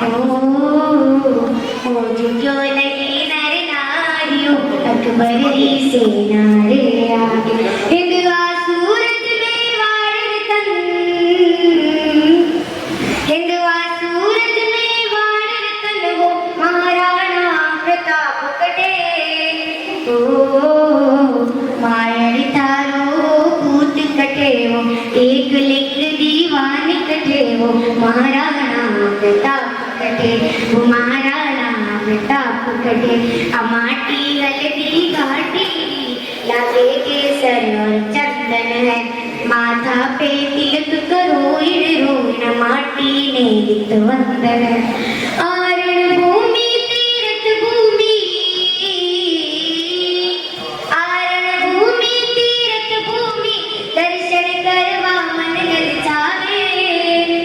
ओ जो क्यों लगे नर नारियों अकबर ही से नारे आगे हिंदुआ सूरज में वाड़ तन हिंदुआ सूरज में वाड़ तन वो महाराणा प्रताप कटे ओ मायड़ी तारो पूत कटे वो एक लिंग दीवान कटे वो महाराणा प्रताप कटे वो महाराणा प्रताप कटे अमाटी हल्दी घाटी लागे केसर और चंदन है माथा पे तिलक करो इड़ रोण माटी ने गीत वंदन